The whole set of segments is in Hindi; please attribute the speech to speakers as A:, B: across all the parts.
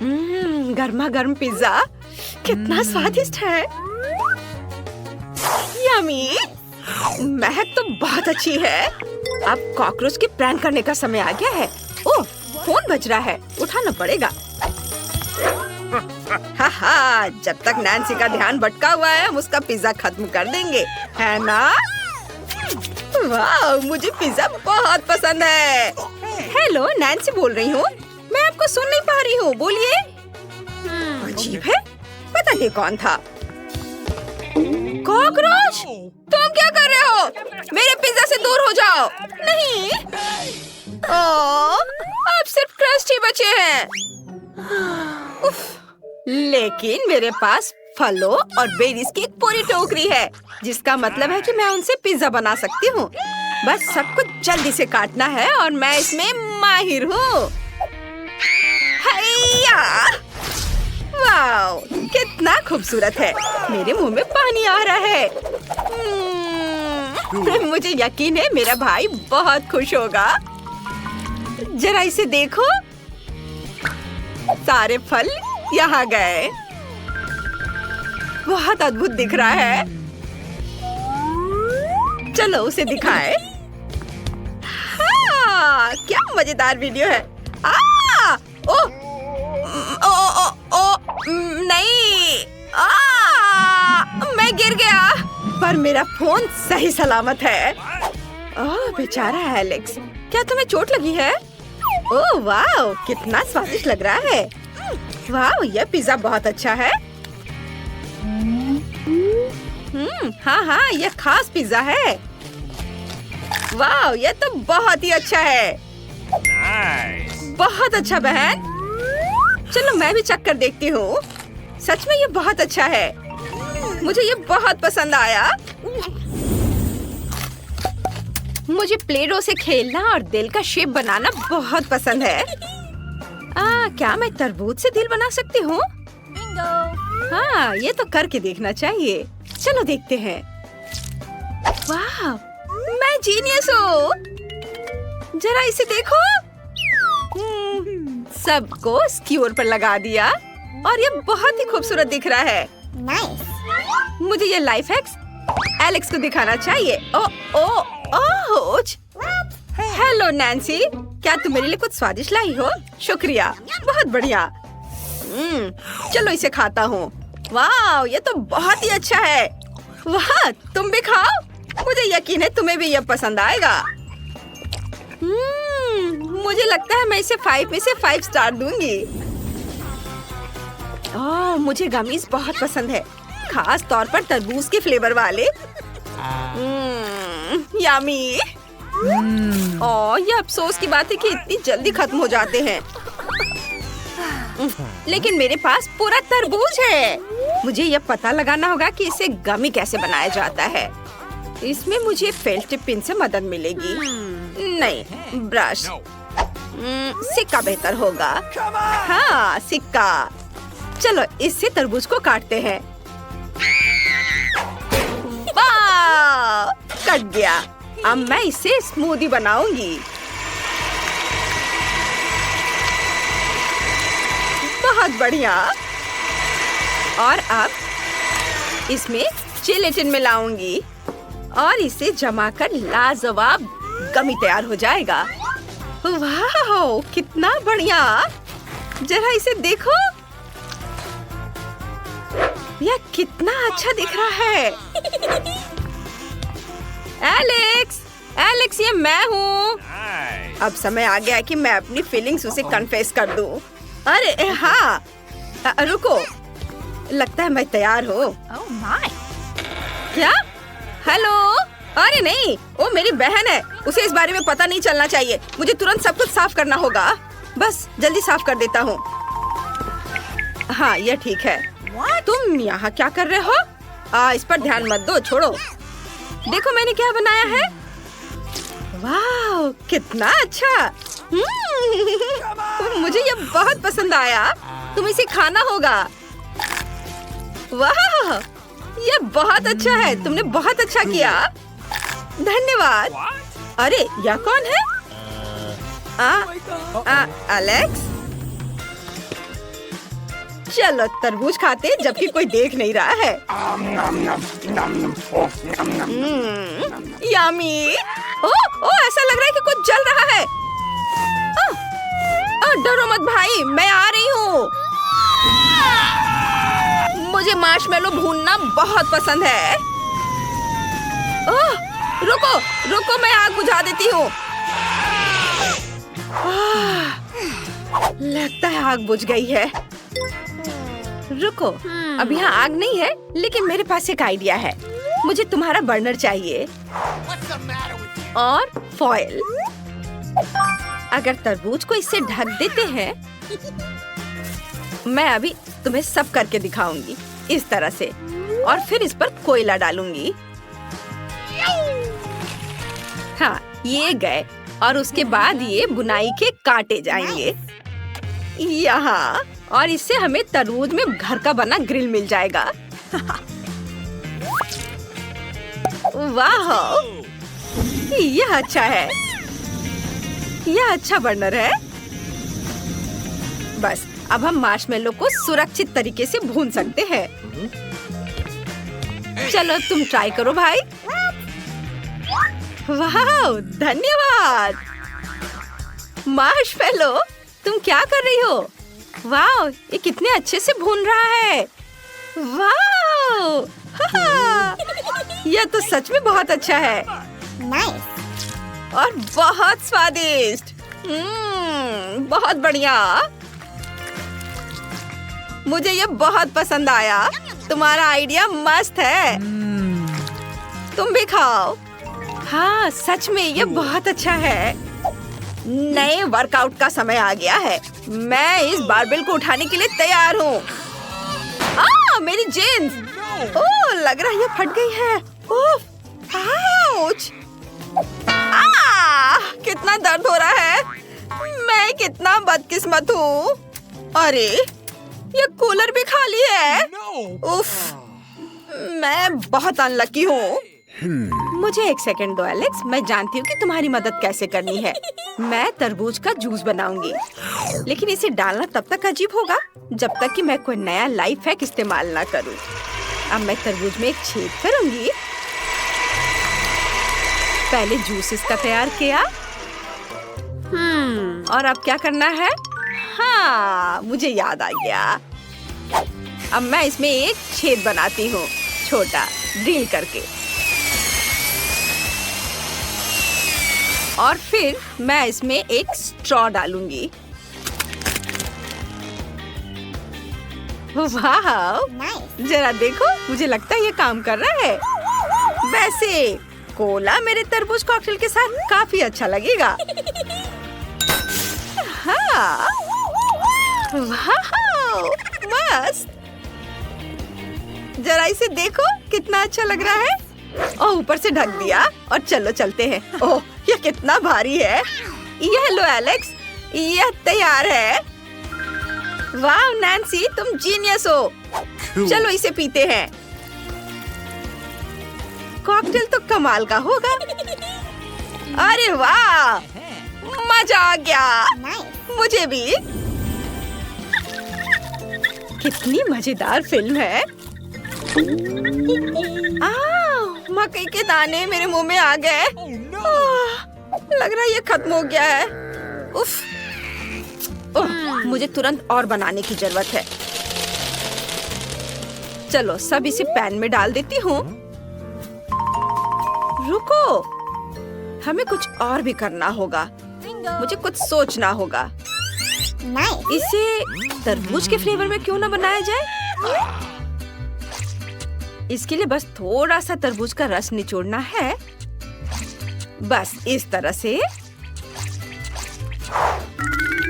A: गर्मा गर्म पिज्जा कितना स्वादिष्ट है। यम्मी, महक तो बहुत अच्छी है। अब कॉकरोच की प्रैंक करने का समय आ गया है। ओह, फोन बज रहा है, उठाना पड़ेगा। हाँ, जब तक नैन्सी का ध्यान भटका हुआ है हम उसका पिज्जा खत्म कर देंगे, है ना? वाह, मुझे पिज्जा बहुत पसंद है। हेलो, नैन्सी बोल रही हूँ। मैं आपको सुन नहीं पा रही हूँ, बोलिए। अजीब है, पता नहीं कौन था। कॉकरोच, तुम क्या कर रहे हो? मेरे पिज्जा से दूर हो जाओ। नहीं, अब सिर्फ क्रस्ट ही बचे हैं। उफ, लेकिन मेरे पास फलों और बेरीज की एक पूरी टोकरी है, जिसका मतलब है कि मैं उनसे पिज्जा बना सकती हूँ। बस सब कुछ जल्दी से काटना है और मैं इसमें माहिर हूँ। वाओ, कितना खूबसूरत है। मेरे मुंह में पानी आ रहा है। मुझे यकीन है मेरा भाई बहुत खुश होगा। जरा इसे देखो, सारे फल यहाँ गए। बहुत अद्भुत दिख रहा है। चलो उसे दिखाए। हाँ, क्या मजेदार वीडियो है। नहीं, मैं गिर गया, पर मेरा फोन सही सलामत है। ओह बेचारा एलेक्स, क्या तुम्हें चोट लगी है? ओह वाह, कितना स्वादिष्ट लग रहा है। वाह, यह पिज्जा बहुत अच्छा है। हाँ, यह खास पिज्जा है। वाह, यह तो बहुत ही अच्छा है। बहुत अच्छा बहन। चलो मैं भी चख कर देखती हूँ। सच में ये बहुत अच्छा है। मुझे ये बहुत पसंद आया। मुझे प्लेडो से खेलना और दिल का शेप बनाना बहुत पसंद है। क्या मैं तरबूज से दिल बना सकती हूँ? हाँ, ये तो करके देखना चाहिए। चलो देखते हैं। वाह, मैं जीनियस हूँ। जरा इसे देखो। सबको स्क्यूअर पर लगा दिया और ये बहुत ही खूबसूरत दिख रहा है। मुझे ये लाइफ हैक्स एलेक्स को दिखाना चाहिए। हेलो नैन्सी, क्या तुम मेरे लिए कुछ स्वादिष्ट लाई हो? शुक्रिया, बहुत बढ़िया। चलो इसे खाता हूँ। वाह, ये तो बहुत ही अच्छा है। वाह, तुम भी खाओ। मुझे यकीन है तुम्हें भी यह पसंद आएगा। मुझे लगता है मैं इसे 5 में से 5 स्टार दूंगी। मुझे गमीज बहुत पसंद है, खास तौर पर तरबूज के फ्लेवर वाले। यम्मी। ये अफसोस की बात है कि इतनी जल्दी खत्म हो जाते हैं। लेकिन मेरे पास पूरा तरबूज है। मुझे यह पता लगाना होगा कि इसे गमी कैसे बनाया जाता है। इसमें मुझे फेल्ट टिप पिन से मदद मिलेगी। नहीं, ब्रश। सिक्का बेहतर होगा। हाँ, सिक्का। चलो इससे तरबूज को काटते हैं। वाह, कट गया। अब मैं इसे स्मूदी बनाऊंगी। बहुत बढ़िया। और अब इसमें जिलेटिन मिलाऊंगी और इसे जमाकर लाजवाब गमी तैयार हो जाएगा। वाह, कितना बढ़िया। जरा इसे देखो, यह कितना अच्छा दिख रहा है। एलेक्स, एलेक्स, ये मैं हूँ। अब समय आ गया है कि मैं अपनी फीलिंग्स उसे कन्फेस कर दूँ। अरे हाँ, रुको, लगता है मैं तैयार हूँ। क्या? हेलो? अरे नहीं, वो मेरी बहन है। उसे इस बारे में पता नहीं चलना चाहिए। मुझे तुरंत सब कुछ साफ करना होगा। बस जल्दी साफ कर देता हूँ। हाँ, यह ठीक है। तुम यहाँ क्या कर रहे हो? इस पर ध्यान मत दो, छोड़ो। देखो मैंने क्या बनाया है। वाह, कितना अच्छा। मुझे ये बहुत पसंद आया। तुम इसे खाना होगा। वाह, ये बहुत अच्छा है। तुमने बहुत अच्छा किया। धन्यवाद। अरे यह कौन है? एलेक्स? चलो तरबूज खाते जबकि कोई देख नहीं रहा है। यम्मी। ओ ऐसा लग रहा है कि कुछ जल रहा है। डरो मत भाई, मैं आ रही हूँ। मुझे मार्शमेलो भूनना बहुत पसंद है। रुको रुको, मैं आग बुझा देती हूँ। लगता है आग बुझ गई है। रुको, अब यहाँ आग नहीं है, लेकिन मेरे पास एक आइडिया है। मुझे तुम्हारा बर्नर चाहिए और फॉयल। अगर तरबूज को इससे ढक देते हैं, मैं अभी तुम्हें सब करके दिखाऊंगी इस तरह से, और फिर इस पर कोयला डालूंगी। हाँ, ये गए, और उसके बाद ये बुनाई के काटे जाएंगे यहाँ, और इससे हमें तरबूज में घर का बना ग्रिल मिल जाएगा। वाह, यह अच्छा है। यह अच्छा बर्नर है। बस अब हम मार्शमेलो को सुरक्षित तरीके से भून सकते हैं। चलो तुम ट्राई करो भाई। वाह, धन्यवाद। मार्शमेलो, तुम क्या कर रही हो? वाह, ये कितने अच्छे से भून रहा है। वाह, यह तो सच में बहुत अच्छा है।
B: Nice.
A: और बहुत स्वादिष्ट। बहुत बढ़िया। मुझे ये बहुत पसंद आया। तुम्हारा आइडिया मस्त है। तुम भी खाओ। हाँ, सच में ये बहुत अच्छा है। नए वर्कआउट का समय आ गया है। मैं इस बारबेल को उठाने के लिए तैयार हूँ। मेरी जीन्स। ओह, लग रहा है ये फट गई है। ओह, आउच। कितना दर्द हो रहा है। मैं कितना बदकिस्मत हूँ। अरे, ये कूलर भी खाली है। उफ, मैं बहुत अनलकी हूँ। मुझे एक सेकंड दो एलेक्स, मैं जानती हूँ कि तुम्हारी मदद कैसे करनी है। मैं तरबूज का जूस बनाऊंगी, लेकिन इसे डालना तब तक अजीब होगा जब तक कि मैं कोई नया लाइफ हैक इस्तेमाल ना करूँ। अब मैं तरबूज में एक छेद करूंगी। पहले जूस इसका तैयार किया। और अब क्या करना है? हाँ, मुझे याद आ गया। अब मैं इसमें एक छेद बनाती हूँ, छोटा, ड्रिल करके। और फिर मैं इसमें एक स्ट्रॉ डालूंगी। वाह, जरा देखो, मुझे लगता है ये काम कर रहा है। वैसे कोला मेरे तरबूज कॉकटेल के साथ काफी अच्छा लगेगा। हाँ, वाह, मस्त। जरा इसे देखो, कितना अच्छा लग रहा है। ओह, ऊपर से ढक दिया, और चलो चलते हैं। ओह, यह कितना भारी है। यह लो एलेक्स, यह तैयार है। वाह नैन्सी, तुम जीनियस हो। चलो इसे पीते हैं। कॉकटेल तो कमाल का होगा। अरे वाह, मजा आ गया। मुझे भी। कितनी मजेदार फिल्म है। मकई के दाने मेरे मुंह में आ गए। लग रहा है ये खत्म हो गया है। उफ, मुझे तुरंत और बनाने की जरूरत है। चलो सब इसे पैन में डाल देती हूँ। रुको, हमें कुछ और भी करना होगा। मुझे कुछ सोचना होगा। इसे तरबूज के फ्लेवर में क्यों ना बनाया जाए? इसके लिए बस थोड़ा सा तरबूज का रस निचोड़ना है, बस इस तरह से,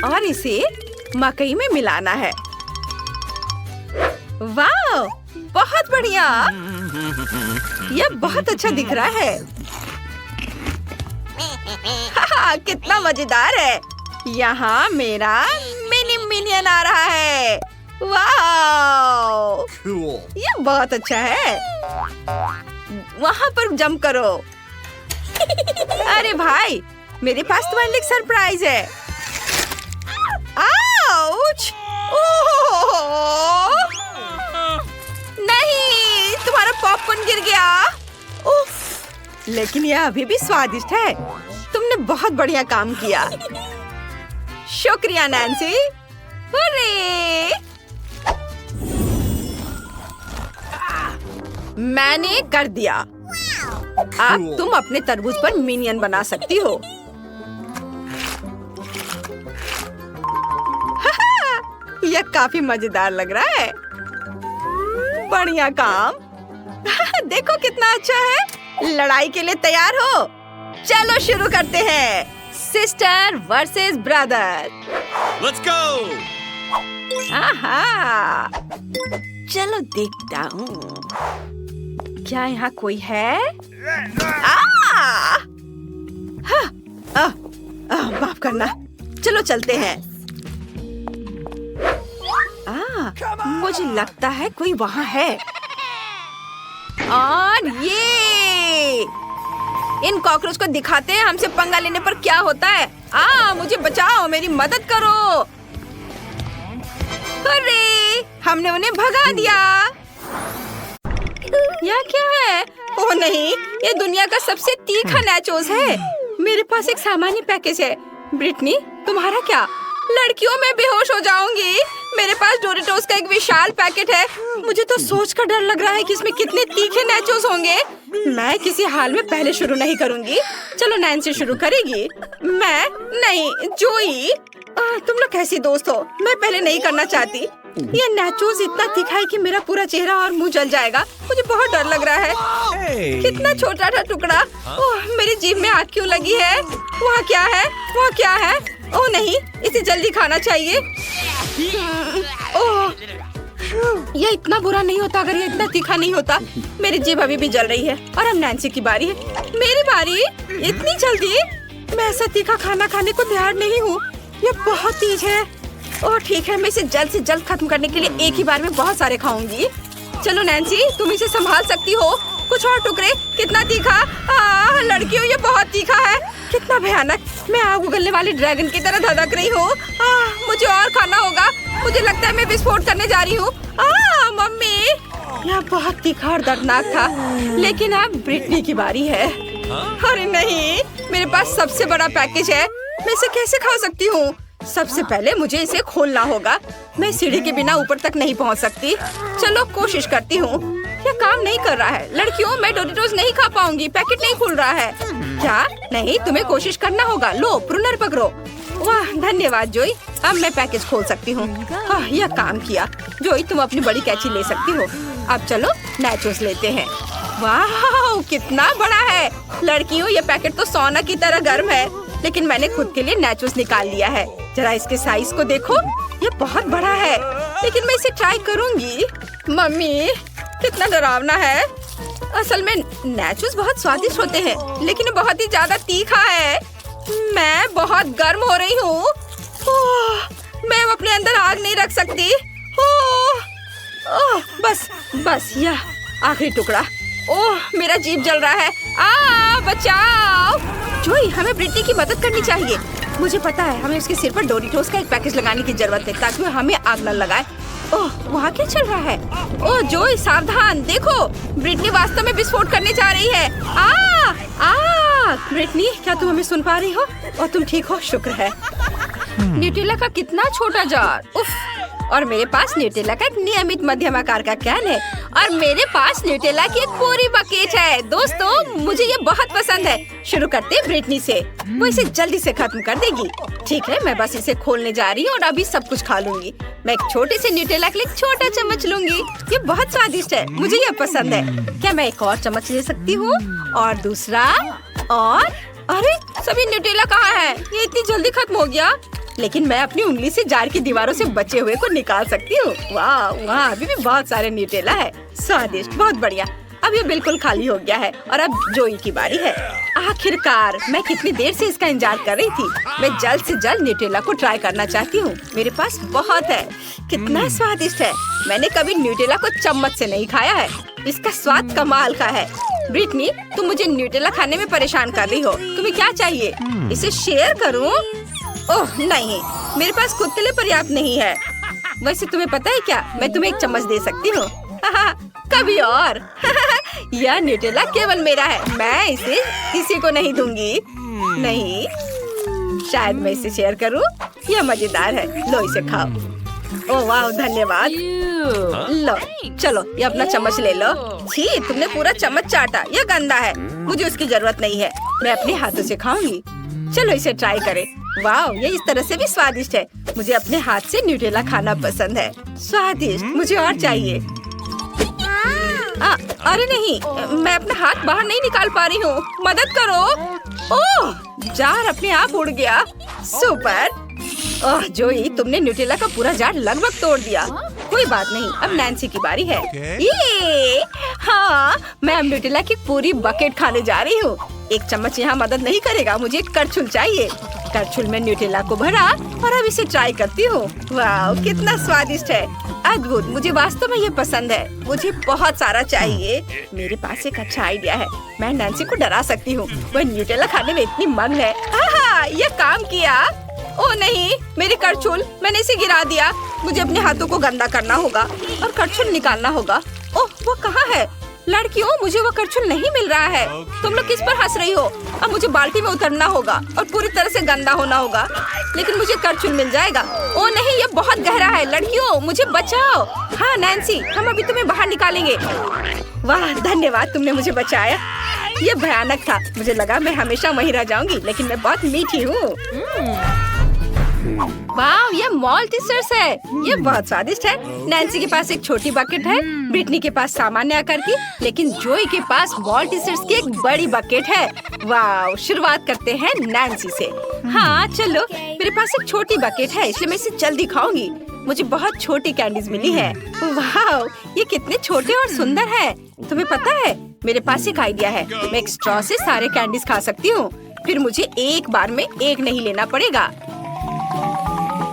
A: और इसे मकई में मिलाना है। वाह, बहुत बढ़िया। यह बहुत अच्छा दिख रहा है। कितना मजेदार है। यहाँ मेरा मिनी मिनियन आ रहा है। वाह, यह बहुत अच्छा है। वहाँ पर जंप करो। अरे भाई, मेरे पास तुम्हारे लिए सरप्राइज है। आउच! ओह! लेकिन यह अभी भी स्वादिष्ट है। तुमने बहुत बढ़िया काम किया। शुक्रिया नैन्सी। हुर्रे! मैंने कर दिया। अब तुम अपने तरबूज पर मिनियन बना सकती हो। यह काफी मजेदार लग रहा है। बढ़िया काम। देखो कितना अच्छा है। लड़ाई के लिए तैयार हो? चलो शुरू करते हैं। Sister versus brother.
B: Let's go!
A: आहा, चलो देखता हूँ क्या यहाँ कोई है। माफ करना। चलो चलते हैं। मुझे लगता है कोई वहाँ है। और ये इन कॉकरोच को दिखाते हैं हमसे पंगा लेने पर क्या होता है। मुझे बचाओ, मेरी मदद करो। अरे, हमने उन्हें भगा दिया। यह क्या है? ओह नहीं, ये दुनिया का सबसे तीखा नाचोस है। मेरे पास एक सामान्य पैकेज है। ब्रिटनी, तुम्हारा क्या? लड़कियों में बेहोश हो जाऊंगी। मेरे पास डोरिटोस का एक विशाल पैकेट है। मुझे तो सोचकर डर लग रहा है कि इसमें कितने तीखे नाचोस होंगे। मैं किसी हाल में पहले शुरू नहीं करूंगी। चलो नैन्सी शुरू करेगी। मैं नहीं, जोई। तुम लोग कैसी दोस्त हो? मैं पहले नहीं करना चाहती। ये नाचोस इतना तीखा है कि मेरा पूरा चेहरा और मुंह जल जाएगा। मुझे बहुत डर लग रहा है। कितना छोटा था टुकड़ा। ओह, मेरी जीभ में आग क्यों लगी है? वहाँ क्या है? वहाँ क्या है? ओह नहीं, इसे जल्दी खाना चाहिए। ओह, यह इतना बुरा नहीं होता अगर ये इतना तीखा नहीं होता। मेरी जीभ अभी भी जल रही है। और अब नैन्सी की बारी है। मेरी बारी? इतनी जल्दी? मैं ऐसा तीखा खाना खाने को तैयार नहीं हूँ। ये बहुत तेज है। ओह ठीक है, मैं इसे जल्द से जल्द खत्म करने के लिए एक ही बार में बहुत सारे खाऊंगी। चलो नैन्सी, तुम इसे संभाल सकती हो। कुछ और टुकड़े। कितना तीखा? लड़कियों, ये बहुत तीखा है। कितना भयानक। मैं आग उगलने वाली ड्रैगन की तरह धड़क रही हूँ। मुझे और खाना होगा। मुझे लगता है मैं विस्फोट करने जा रही हूँ। मम्मी, यह बहुत तीखा और दर्दनाक था। लेकिन अब ब्रिटनी की बारी है। अरे नहीं, मेरे पास सबसे बड़ा पैकेज है। मैं इसे कैसे खा सकती हूँ? सबसे पहले मुझे इसे खोलना होगा। मैं सीढ़ी के बिना ऊपर तक नहीं पहुँच सकती। चलो कोशिश करती हूँ। यह काम नहीं कर रहा है। लड़कियों, मैं डोरिटोस नहीं खा पाऊंगी। पैकेट नहीं खुल रहा है। क्या? नहीं, तुम्हें कोशिश करना होगा। लो, प्रूनर पकड़ो। वाह, धन्यवाद जोई। अब मैं पैकेज खोल सकती हूँ। यह काम किया। जोई, तुम अपनी बड़ी कैंची ले सकती हो। अब चलो नाचोस लेते हैं। वाह, कितना बड़ा है। लड़कियों, ये पैकेट तो सोना की तरह गर्म है। लेकिन मैंने खुद के लिए नाचोस निकाल लिया है। जरा इसके साइज को देखो। ये बहुत बड़ा है। लेकिन मैं इसे ट्राई करूंगी। मम्मी, कितना डरावना है। असल में नाचोस बहुत स्वादिष्ट होते हैं, लेकिन बहुत ही ज्यादा तीखा है। मैं बहुत गर्म हो रही हूँ। मैं अपने अंदर आग नहीं रख सकती। बस यह आखिरी टुकड़ा। ओह, मेरा जीभ जल रहा है। बचाओ। जोई, हमें ब्रिटनी की मदद करनी चाहिए। मुझे पता है, हमें उसके सिर पर डोरिटोस का एक पैकेज लगाने की जरूरत है ताकि वो हमें आग न लगाए। ओह, वहाँ क्या चल रहा है? ओह जोई, सावधान। देखो, ब्रिटनी वास्तव में विस्फोट करने जा रही है। ब्रिटनी, क्या तुम हमें सुन पा रही हो? और तुम ठीक हो? शुक्र है। न्यूटेला का कितना छोटा जार। उफ। और मेरे पास न्यूटेला का एक नियमित मध्यम आकार का कैन है। और मेरे पास न्यूटेला की एक पूरी बकेट है। दोस्तों, मुझे ये बहुत पसंद है। शुरू करते हैं ब्रिटनी से। वो इसे जल्दी से खत्म कर देगी। ठीक है, मैं बस इसे खोलने जा रही हूँ और अभी सब कुछ खा लूंगी। मैं एक छोटे से न्यूटेला के लिए एक छोटा चम्मच लूंगी। ये बहुत स्वादिष्ट है। मुझे ये पसंद है। क्या मैं एक और चम्मच ले सकती हूँ? और दूसरा। और अरे, सभी न्यूटेला कहाँ है? ये इतनी जल्दी खत्म हो गया। लेकिन मैं अपनी उंगली से जार की दीवारों से बचे हुए को निकाल सकती हूँ। वाह, वहाँ अभी भी बहुत सारे न्यूटेला है। स्वादिष्ट, बहुत बढ़िया। अब ये बिल्कुल खाली हो गया है और अब जोई की बारी है। आखिरकार, मैं कितनी देर से इसका इंतजार कर रही थी। मैं जल्द से जल्द न्यूटेला को ट्राई करना चाहती हूँ। मेरे पास बहुत है। कितना स्वादिष्ट है। मैंने कभी न्यूटेला को चम्मच से नहीं खाया है। इसका स्वाद कमाल का है। ब्रिटनी, तुम मुझे न्यूटेला खाने में परेशान कर रही हो। तुम्हें क्या चाहिए? इसे शेयर करूँ? ओह नहीं, मेरे पास खुद के लिए पर्याप्त नहीं है। वैसे तुम्हें पता है क्या, मैं तुम्हें एक चम्मच दे सकती हूँ। कभी और। यह न्यूटेला केवल मेरा है, मैं इसे किसी को नहीं दूंगी। नहीं, शायद मैं इसे शेयर करूं। यह मजेदार है, लो इसे खाओ। ओह वाह, धन्यवाद। लो चलो, ये अपना चम्मच ले लो। छी, तुमने पूरा चम्मच चाटा, यह गंदा है, मुझे उसकी जरूरत नहीं है। मैं अपने हाथों से खाऊंगी। चलो इसे ट्राई करें। वाह, ये इस तरह से भी स्वादिष्ट है। मुझे अपने हाथ से न्यूटेला खाना पसंद है। स्वादिष्ट, मुझे और चाहिए। अरे नहीं, मैं अपना हाथ बाहर नहीं निकाल पा रही हूँ, मदद करो। ओह, जार अपने आप उड़ गया। सुपर। ओह जोई, तुमने न्यूटेला का पूरा जार लगभग तोड़ दिया। कोई बात नहीं, अब नैन्सी की बारी है। ये हाँ, मैं अब न्यूटेला की पूरी बकेट खाने जा रही हूँ। एक चम्मच यहाँ मदद नहीं करेगा, मुझे एक करछुल चाहिए। करछुल में न्यूटेला को भरा और अब इसे ट्राई करती हूँ। वाह, कितना स्वादिष्ट है, अद्भुत। मुझे वास्तव में ये पसंद है। मुझे बहुत सारा चाहिए। मेरे पास एक अच्छा आइडिया है, मैं नैन्सी को डरा सकती हूँ। वह न्यूटेला खाने में इतनी मग्न है। हाँ, ये काम किया। ओह नहीं, मेरी करछुल, मैंने इसे गिरा दिया। मुझे अपने हाथों को गंदा करना होगा और करछुल निकालना होगा। ओह, वो कहाँ है? लड़कियों, मुझे वो करछुल नहीं मिल रहा है। तुम लोग किस पर हंस रही हो? अब मुझे बाल्टी में उतरना होगा और पूरी तरह से गंदा होना होगा, लेकिन मुझे करछुल मिल जाएगा। ओह नहीं, ये बहुत गहरा है। लड़कियों, मुझे बचाओ। हाँ नैन्सी, हम अभी तुम्हें बाहर निकालेंगे। वाह, धन्यवाद, तुमने मुझे बचाया। ये भयानक था। मुझे लगा मैं हमेशा वहीं रह जाऊंगी, लेकिन मैं बहुत मीठी हूँ। वाह, ये मॉल्टीसर्स है। ये बहुत स्वादिष्ट है। नैन्सी के पास एक छोटी बकेट है, ब्रिटनी के पास सामान्य आकार की, लेकिन जोई के पास मॉल्टीसर्स की एक बड़ी बकेट है। वाह, शुरुआत करते हैं नैन्सी से। हाँ चलो, मेरे पास एक छोटी बकेट है, इसलिए मैं इसे जल्दी खाऊंगी। मुझे बहुत छोटी कैंडीज मिली है। वाह, ये कितने छोटे और सुंदर है। तुम्हें पता है, मेरे पास एक आइडिया है। मैं एक स्ट्रॉ से सारे कैंडीज खा सकती हूँ, फिर मुझे एक बार में एक नहीं लेना पड़ेगा।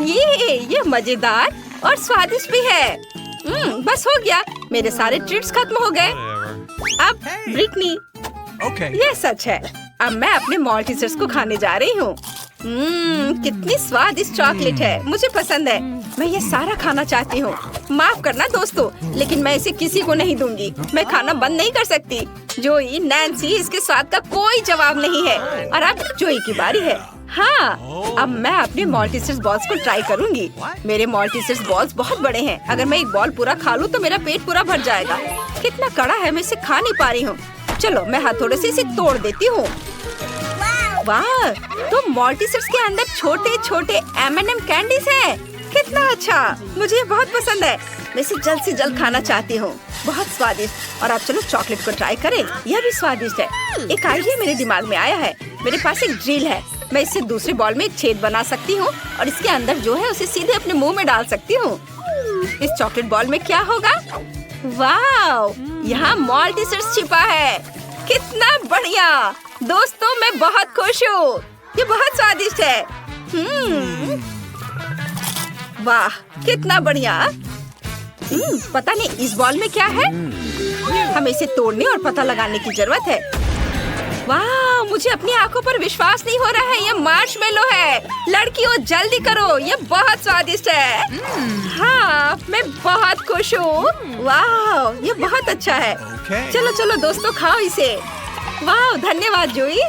A: ये मजेदार और स्वादिष्ट भी है। बस हो गया, मेरे सारे ट्रीट्स खत्म हो गए। अब ब्रिटनी, ये सच है। अब मैं अपने मॉल्टीसर्स को खाने जा रही हूँ। कितनी स्वादिष्ट चॉकलेट है, मुझे पसंद है। मैं ये सारा खाना चाहती हूँ। माफ करना दोस्तों, लेकिन मैं इसे किसी को नहीं दूंगी। मैं खाना बंद नहीं कर सकती। जोई, नैन्सी, इसके स्वाद का कोई जवाब नहीं है। और अब जोई की बारी है। हाँ, अब मैं अपने मॉल्टीसर्स बॉल्स को ट्राई करूंगी। मेरे मॉल्टीसर्स बॉल्स बहुत बड़े हैं। अगर मैं एक बॉल पूरा खा लूं तो मेरा पेट पूरा भर जाएगा। कितना कड़ा है, मैं इसे खा नहीं पा रही हूँ। चलो, मैं हथौड़े से इसे तोड़ देती हूँ। वाह, तो मॉल्टीसर्स के अंदर छोटे छोटे M&M कैंडीज है। कितना अच्छा, मुझे ये बहुत पसंद है। मैं इसे जल्द से जल्द खाना चाहती हूँ। बहुत स्वादिष्ट। और आप चलो चॉकलेट को ट्राई करें, यह भी स्वादिष्ट है। एक आइडिया मेरे दिमाग में आया है। मेरे पास एक ड्रिल है, मैं इससे दूसरे बॉल में एक छेद बना सकती हूँ और इसके अंदर जो है उसे सीधे अपने मुंह में डाल सकती हूँ। इस चॉकलेट बॉल में क्या होगा? वाह, यहाँ मॉल्टीसर्स छिपा है। कितना बढ़िया दोस्तों, मैं बहुत खुश हूँ। ये बहुत स्वादिष्ट है। वाह, कितना बढ़िया। पता नहीं इस बॉल में क्या है। हमें इसे तोड़ने और पता लगाने की जरूरत है। वाह, मुझे अपनी आंखों पर विश्वास नहीं हो रहा है। ये मार्शमेलो है। लड़कियों, जल्दी करो, ये बहुत स्वादिष्ट है। हाँ, मैं बहुत खुश हूँ। वाह, ये बहुत अच्छा है। चलो चलो दोस्तों, खाओ इसे। वाह, धन्यवाद जोई।